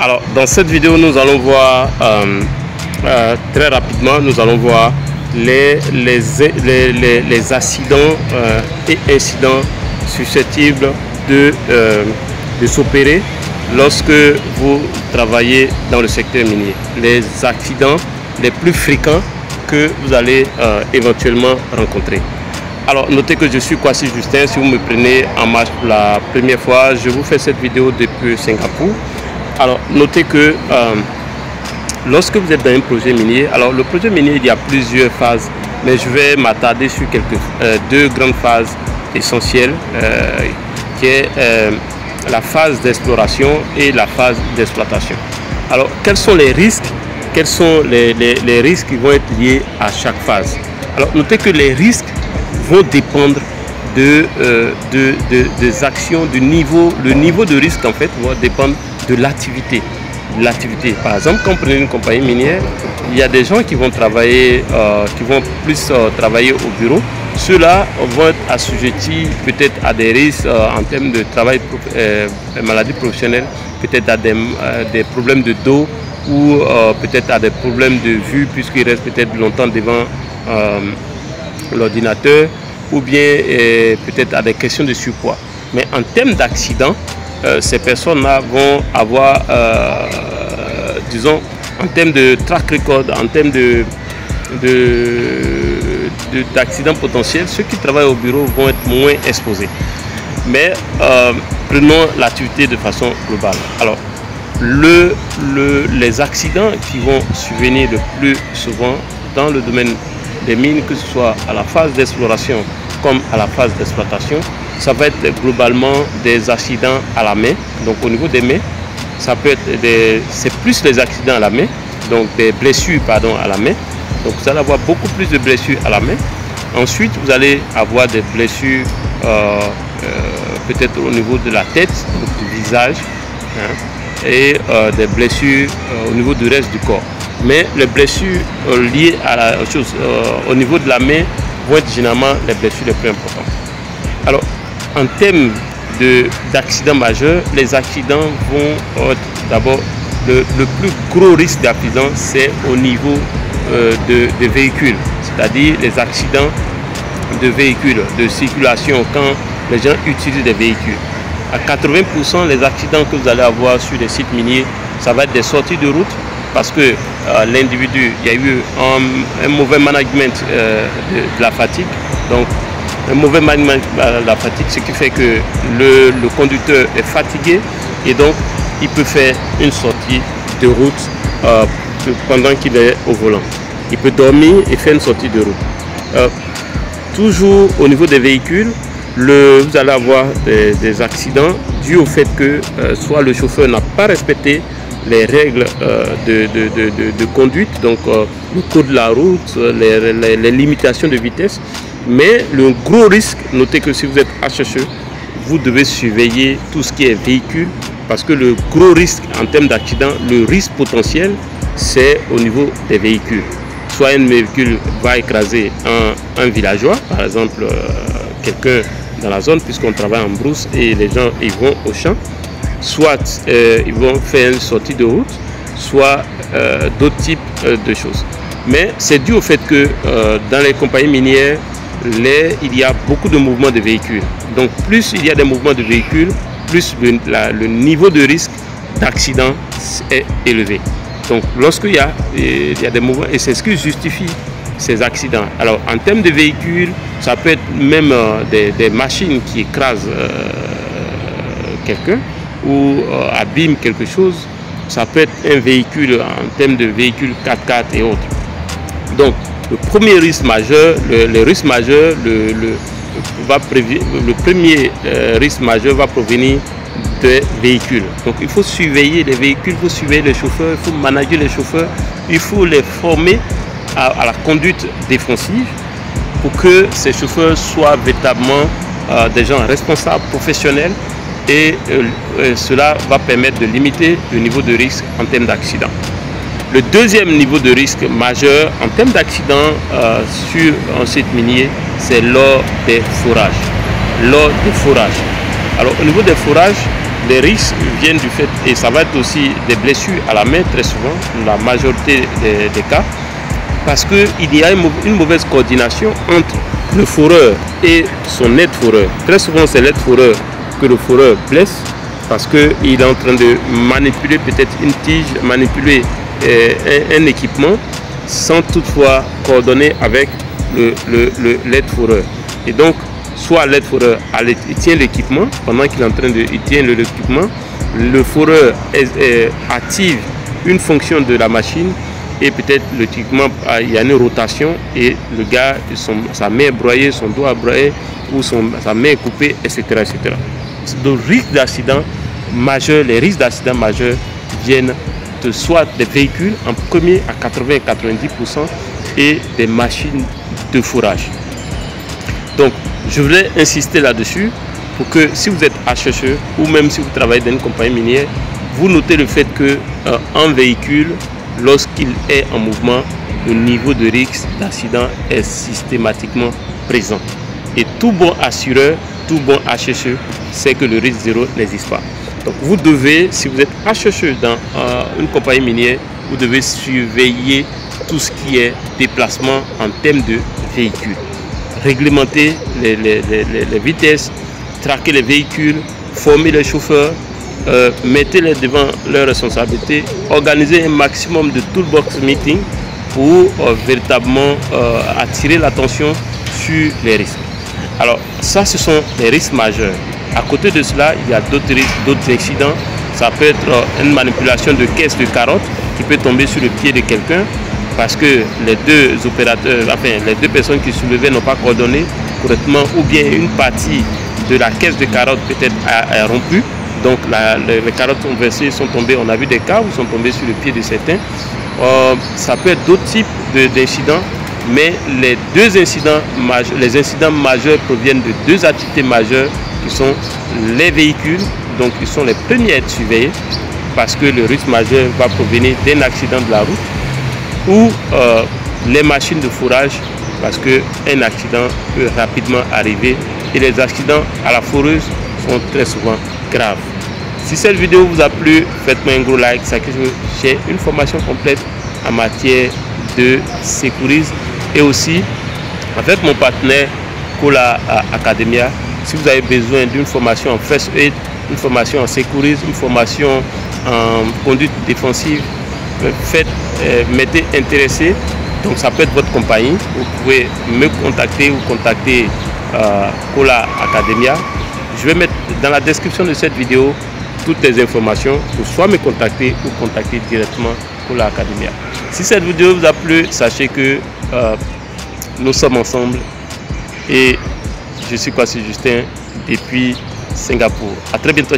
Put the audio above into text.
Alors, dans cette vidéo, nous allons voir très rapidement, nous allons voir les accidents et incidents susceptibles de s'opérer lorsque vous travaillez dans le secteur minier. Les accidents les plus fréquents que vous allez éventuellement rencontrer. Alors, notez que je suis Kwasi Justin. Si vous me prenez en marche pour la première fois, je vous fais cette vidéo depuis Singapour. Alors, notez que lorsque vous êtes dans un projet minier, alors le projet minier, il y a plusieurs phases, mais je vais m'attarder sur deux grandes phases essentielles, qui est la phase d'exploration et la phase d'exploitation. Alors, quels sont les risques? Quels sont les risques qui vont être liés à chaque phase? Alors, notez que les risques vont dépendre des actions, du niveau. Le niveau de risque, en fait, va dépendre de l'activité. Par exemple, quand vous prenez une compagnie minière, il y a des gens qui vont travailler, qui vont plus travailler au bureau. Ceux-là vont être assujettis peut-être à des risques en termes de travail, maladies professionnelles, peut-être à des problèmes de dos ou peut-être à des problèmes de vue puisqu'ils restent peut-être longtemps devant l'ordinateur, ou bien peut-être à des questions de surpoids. Mais en termes d'accident, ces personnes-là vont avoir, disons, en termes de track record, en termes d'accidents potentiels, ceux qui travaillent au bureau vont être moins exposés. Mais prenons l'activité de façon globale. Alors, les accidents qui vont survenir le plus souvent dans le domaine des mines, que ce soit à la phase d'exploration comme à la phase d'exploitation, ça va être globalement des accidents à la main. Donc au niveau des mains, ça peut être c'est plus les accidents à la main, donc des blessures à la main. Donc vous allez avoir beaucoup plus de blessures à la main. Ensuite, vous allez avoir des blessures peut-être au niveau de la tête, donc du visage, et des blessures au niveau du reste du corps. Mais les blessures liées à la chose au niveau de la main vont être généralement les blessures les plus importantes. Alors, en termes d'accidents majeurs, les accidents vont être d'abord le plus gros risque d'accident, c'est au niveau des véhicules, c'est-à-dire les accidents de véhicules, de circulation quand les gens utilisent des véhicules. À 80%, les accidents que vous allez avoir sur les sites miniers, ça va être des sorties de route parce que l'individu, il y a eu un mauvais management de la fatigue. Donc, un mauvais management de la fatigue, ce qui fait que le conducteur est fatigué et donc il peut faire une sortie de route pendant qu'il est au volant. Il peut dormir et faire une sortie de route. Toujours au niveau des véhicules, vous allez avoir des accidents dus au fait que soit le chauffeur n'a pas respecté les règles de conduite, donc le code de la route, les limitations de vitesse. Mais le gros risque, notez que si vous êtes HHE, vous devez surveiller tout ce qui est véhicule, parce que le gros risque en termes d'accident, le risque potentiel, c'est au niveau des véhicules. Soit un véhicule va écraser un villageois, par exemple quelqu'un dans la zone, puisqu'on travaille en brousse et les gens ils vont au champ, soit ils vont faire une sortie de route, soit d'autres types de choses. Mais c'est dû au fait que dans les compagnies minières, il y a beaucoup de mouvements de véhicules. Donc plus il y a des mouvements de véhicules, plus le niveau de risque d'accident est élevé. Donc lorsqu'il y a des mouvements, et c'est ce qui justifie ces accidents. Alors en termes de véhicules, ça peut être même des machines qui écrasent quelqu'un ou abîment quelque chose. Ça peut être un véhicule en termes de véhicules 4x4 et autres. Donc le premier risque majeur, le premier risque majeur va provenir des véhicules. Donc il faut surveiller les véhicules, il faut surveiller les chauffeurs, il faut manager les chauffeurs, il faut les former à la conduite défensive pour que ces chauffeurs soient véritablement des gens responsables, professionnels, et cela va permettre de limiter le niveau de risque en termes d'accident. Le deuxième niveau de risque majeur en termes d'accident sur un site minier, c'est lors des forages. Alors au niveau des forages, les risques viennent du fait, et ça va être aussi des blessures à la main très souvent, la majorité des cas, parce qu'il y a une mauvaise coordination entre le foreur et son aide-foreur. Très souvent, c'est l'aide-foreur que le foreur blesse parce qu'il est en train de manipuler peut-être une tige, manipuler un équipement sans toutefois coordonner avec l'aide-foreur. Et donc, soit l'aide-foreur il tient l'équipement pendant qu'il est en train de tient l'équipement, le foreur active une fonction de la machine et peut-être l'équipement, il y a une rotation et le gars, sa main est broyée, son doigt est broyé ou sa main est coupée, etc. etc. Donc, risque d'accident majeur, les risques d'accident majeurs viennent de soit des véhicules en premier à 80-90% et des machines de fourrage. Donc, je voulais insister là-dessus pour que si vous êtes HSE ou même si vous travaillez dans une compagnie minière, vous notez le fait qu'un véhicule, lorsqu'il est en mouvement, le niveau de risque d'accident est systématiquement présent. Et tout bon assureur, tout bon HSE sait que le risque zéro n'existe pas. Donc vous devez, si vous êtes HSE dans une compagnie minière, vous devez surveiller tout ce qui est déplacement en termes de véhicules. Réglementer les vitesses, traquer les véhicules, former les chauffeurs, mettez-les devant leurs responsabilités, organiser un maximum de toolbox meeting pour véritablement attirer l'attention sur les risques. Alors ça, ce sont les risques majeurs. À côté de cela, il y a d'autres risques, d'autres accidents. Ça peut être une manipulation de caisse de carottes qui peut tomber sur le pied de quelqu'un parce que les deux opérateurs, enfin les deux personnes qui soulevaient n'ont pas coordonné correctement ou bien une partie de la caisse de carottes peut-être a rompu. Donc les carottes sont versées, sont tombées, on a vu des cas où sont tombées sur le pied de certains. Ça peut être d'autres types d'incidents, mais les incidents majeurs proviennent de deux activités majeures qui sont les véhicules, donc ils sont les premiers à être surveillés parce que le risque majeur va provenir d'un accident de la route ou les machines de fourrage parce qu'un accident peut rapidement arriver et les accidents à la fourreuse sont très souvent graves. Si cette vidéo vous a plu, faites-moi un gros like, ça que j'ai une formation complète en matière de sécurisme et aussi avec mon partenaire Kola Academia. Si vous avez besoin d'une formation en first aid, une formation en sécurisme, une formation en conduite défensive, mettez intéressé. Donc ça peut être votre compagnie. Vous pouvez me contacter ou contacter Kola Academia. Je vais mettre dans la description de cette vidéo toutes les informations pour soit me contacter ou contacter directement Kola Academia. Si cette vidéo vous a plu, sachez que nous sommes ensemble et je suis Kwasi Justin depuis Singapour. À très bientôt.